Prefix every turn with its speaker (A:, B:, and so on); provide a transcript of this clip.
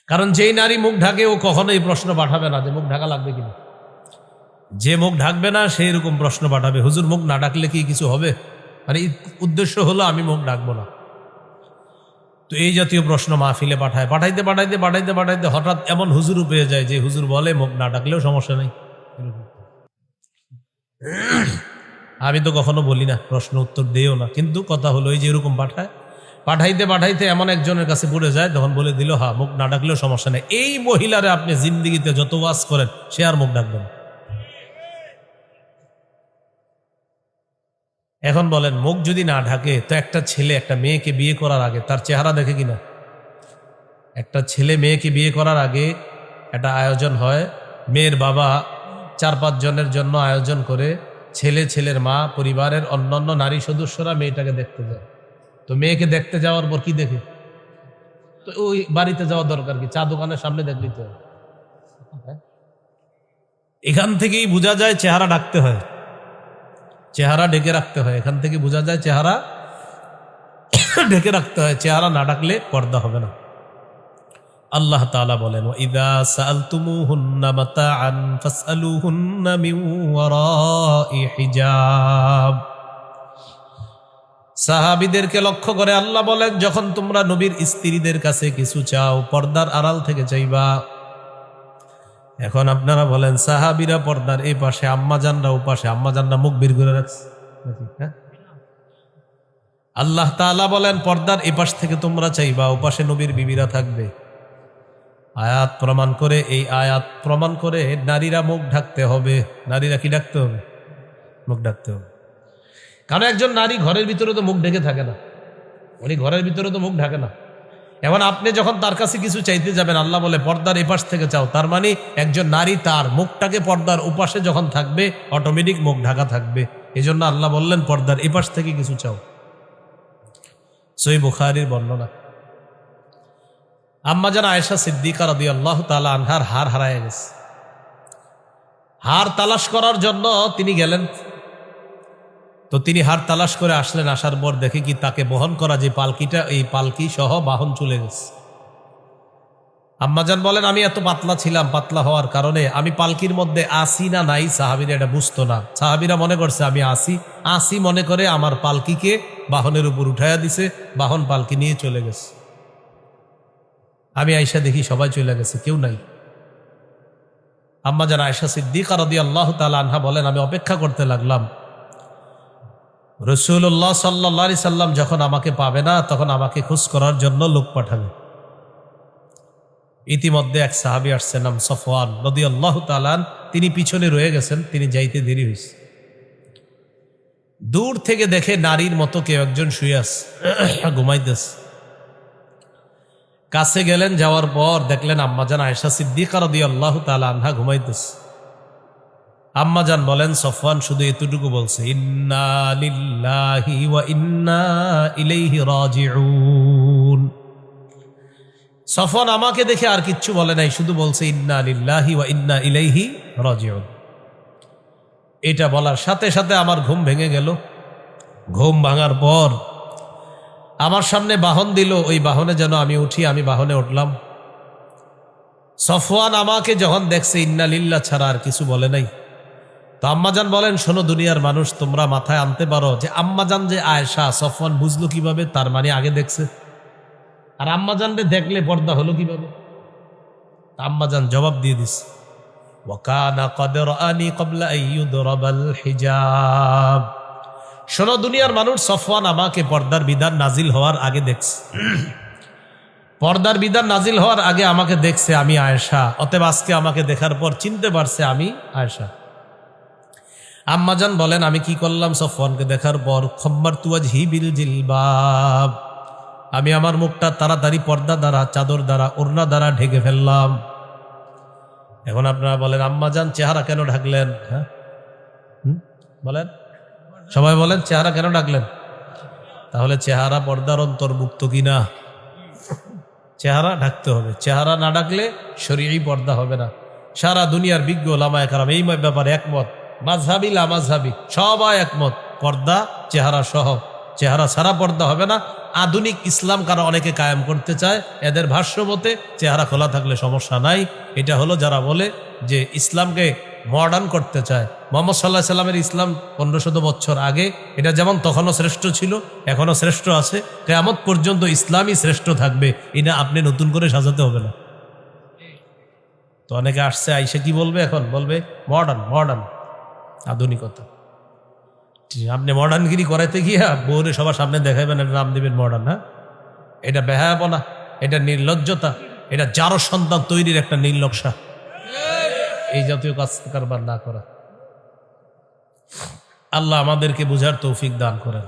A: কারণ যেই নারী মুখ ঢাকে ও কখনোই প্রশ্ন পাঠাবে না যে মুখ ঢাকা লাগবে কিনা। যে মুখ ঢাকবে না সেই রকম প্রশ্ন পাঠাবে, হুজুর মুখ না ঢাকলে কি কিছু হবে, মানে উদ্দেশ্য হলো আমি মুখ ঢাকবো না। তো এই জাতীয় প্রশ্ন মাহফিলে পাঠাইতে পাঠাইতে পাঠাইতে পাঠাইতে হঠাৎ এমন হুজুরও পেয়ে যায় যে হুজুর বলে মুখ না ডাকলেও সমস্যা নেই। আমি তো কখনো বলি না, প্রশ্ন উত্তর দিও না, কিন্তু কথা হলো এই যে এরকম পাঠাইতে পাঠাইতে এমন একজনের কাছে পড়ে যায়, তখন বলে দিল হ্যাঁ মুখ না ডাকলেও সমস্যা নেই। এই মহিলারে আপনি জিন্দিগিতে যত ওয়াজ করেন সে আর মুখ ডাকবেন। এখন বলেন মুখ যদি না ঢাকে তো একটা ছেলে একটা মেয়েকে বিয়ে করার আগে তার চেহারা দেখে কিনা? একটা ছেলে মেয়েকে বিয়ে করার আগে একটা আয়োজন হয়, মেয়ের বাবা 4-5 জনের জন্য আয়োজন করে, ছেলের মা পরিবারের অন্যান্য নারী সদস্যরা মেয়েটাকে দেখতে যায়। তো মেয়েকে দেখতে যাওয়ার পর কি দেখে? তো ওই বাড়িতে যাওয়ার দরকার কি, চা দোকানের সামনে দেখলি তো। এখান থেকেই বোঝা যায় চেহারা ঢাকতে হয়, চেহারা ঢেকে রাখতে হয়। এখান থেকে বোঝা যায় চেহারা ঢেকে রাখতে হয়, চেহারা না ঢাকলে পর্দা হবে না। আল্লাহ তাআলা বলেন ওয়াইদা সাআলতুমুহুন্না মাতাআন ফাসআলুহুন্না মিন ওয়ারাই হিজাব। সাহাবীদেরকে লক্ষ্য করে আল্লাহ বলেন যখন তোমরা নবীর স্ত্রীদের কাছে কিছু চাও পর্দার আড়াল থেকে চাইবা। এখন আপনারা বলেন সাহাবীরা পর্দার এই পাশে, আম্মাজানরা ও পাশে, আম্মাজানরা মুখ বের করে রাখছে। আল্লাহ তাআলা বলেন পর্দার এই পাশ থেকে তোমরা চাইবা, ও পাশে নবীর বিবিরা থাকবে। আয়াত প্রমাণ করে, এই আয়াত প্রমাণ করে নারীরা মুখ ঢাকতে হবে। নারীরা কি ঢাকতে হবে? মুখ ঢাকতে হবে। কারণ একজন নারী ঘরের ভিতরে তো মুখ ঢেকে থাকে না, উনি ঘরের ভিতরে তো মুখ ঢাকে না। এখন আপনি যখন তার কাছে কিছু চাইতে যাবেন, আল্লাহ বলে পর্দার এপাশ থেকে চাও, তার মানে একজন নারী তার মুখটাকে পর্দার ওপাশে যখন থাকবে অটোমেটিক মুখ ঢাকা থাকবে। এই জন্য আল্লাহ বললেন পর্দার এপাশ থেকে কিছু চাও। সহিহ বুখারীর বর্ণনা। আম্মাজান আয়েশা সিদ্দিকা রাদিয়াল্লাহু তাআলা আনহার হার হারায় গেছে। হার তালাশ করার জন্য তিনি গেলেন। তো তিনি হার তালাশ করে আসলেন, আসার পর দেখে কি তাকে বহন করা যে পালকিটা, এই পালকি সহ বাহন চলে গেছে। আম্মাজান বলেন আমি এত পাতলা ছিলাম, পাতলা হওয়ার কারণে আমি পালকির মধ্যে আসি না নাই সাহাবীরা এটা বুঝতো না। সাহাবীরা মনে করছে আমি আসি মনে করে আমার পালকিকে বাহনের উপর উঠাইয়া দিছে, বাহন পালকি নিয়ে চলে গেছে। আমি আয়েশা দেখি সবাই চলে গেছে, কেউ নাই। আম্মাজান আয়েশা সিদ্দিকা রাদিয়াল্লাহু তাআলা আনহা বলেন আমি অপেক্ষা করতে লাগলাম। রাসূলুল্লাহ সাল্লাল্লাহু আলাইহি সাল্লাম যখন আমাকে পাবে না তখন আমাকে খোঁজ করার জন্য লোক পাঠাবে। ইতিমধ্যে এক সাহাবী আসছেন, নাম সফওয়ান রাদিয়াল্লাহু তাআলা, তিনি পিছনে রয়ে গেছেন, তিনি যাইতে দেরি হয়েছে। দূর থেকে দেখে নারীর মতো কেউ একজন শুয়ে আছে, ঘুমাইতেছে। কাছে গেলেন, যাওয়ার পর দেখলেন আম্মাজান আয়েশা সিদ্দিকা রাদিয়াল্লাহু তাআলা আনহা ঘুমাইতেছে। আম্মাজান বলেন সফওয়ান শুধু এতটুকু বলছে ইন্না লিল্লাহি ওয়া ইন্না ইলাইহি রাজিউন। সফওয়ান আমাকে দেখে আর কিচ্ছু বলে নাই, শুধু বলছে ইন্না লিল্লাহি ওয়া ইন্না ইলাইহি রাজিউন। এটা বলার সাথে সাথে আমার ঘুম ভেঙে গেল। ঘুম ভাঙার পর আমার সামনে বাহন দিল, ওই বাহনে যেন আমি উঠি, আমি বাহনে উঠলাম। সফওয়ান আমাকে যখন দেখছে ইন্না লিল্লাহ ছাড়া আর কিছু বলে নাই। তো আম্মাজান বলেন শোনো দুনিয়ার মানুষ, তোমরা মাথায় আনতে পারো যে আম্মাজান যে আয়েশা, সফওয়ান বুঝলো কিভাবে? তার মানে আগে দেখছে। আর আম্মাজানরে দেখলে পর্দা হলো কিভাবে? আম্মাজান জবাব দিয়ে দিছে ওয়া কানা ক্বাদ রাআনি ক্বাবলা আন ইউদরাবাল হিজাব। শোনো দুনিয়ার মানুষ, সফওয়ান আমাকে পর্দার বিধান নাজিল হওয়ার আগে দেখছে। পর্দার বিধান নাজিল হওয়ার আগে আমাকে দেখছে আমি আয়েশা, অতএব আজকে আমাকে দেখার পর চিনতে পারছে আমি আয়েশা। আম্মাজান বলেন আমি কি করলাম? সফওয়ানকে দেখার পর খাম্মারতু ওয়াজহি বিল জিলবাব, আমি আমার মুখটা তাড়াতাড়ি পর্দা দ্বারা, চাদর দ্বারা, ওড়না দ্বারা ঢেকে ফেললাম। এখন আপনারা বলেন আম্মাজান চেহারা কেন ঢাকলেন? হ্যাঁ বলেন, সবাই বলেন চেহারা কেন ঢাকলেন? তাহলে চেহারা পর্দার অন্তর্ভুক্ত কিনা? চেহারা ঢাকতে হবে। চেহারা না ঢাকলে শরীয়ী পর্দা হবে না। সারা দুনিয়ার বিজ্ঞ ওলামায়ে কেরাম এই ব্যাপারে একমত, মাযহাবি লামাযহাবি সবাই একমত, পর্দা চেহারা সহ। চেহারা ছাড়া পর্দা হবে না। আধুনিক ইসলাম কারো অনেকে কায়েম করতে চায়, এদের ভাষ্য মতে চেহারা খোলা থাকলে সমস্যা নাই। এটা হলো যারা বলে যে ইসলামকে মডার্ন করতে চায়। মোহাম্মদ সাল্লাহ সাল্লামের ইসলাম 1500 বছর আগে, এটা যেমন তখনও শ্রেষ্ঠ ছিল, এখনও শ্রেষ্ঠ আছে, কিয়ামত পর্যন্ত ইসলামই শ্রেষ্ঠ থাকবে। এটা আপনি নতুন করে সাজাতে হবে না। তো অনেকে আসছে, আইসে কি বলবে এখন? বলবে মডার্ন মডার্ন, আধুনিকতা। আপনি মডার্নগিরি করাইতে গিয়া বউরে সবার সামনে দেখাইবেন, এটা নাম দিবেন মডার্ন। হ্যাঁ, এটা বেহায়াপনা, এটা নির্লজ্জতা, এটা যারো সন্তান তৈরির একটা নীলনকশা। এই জাতীয় কাজ কারবার না করা। আল্লাহ আমাদেরকে বুঝার তৌফিক দান করেন।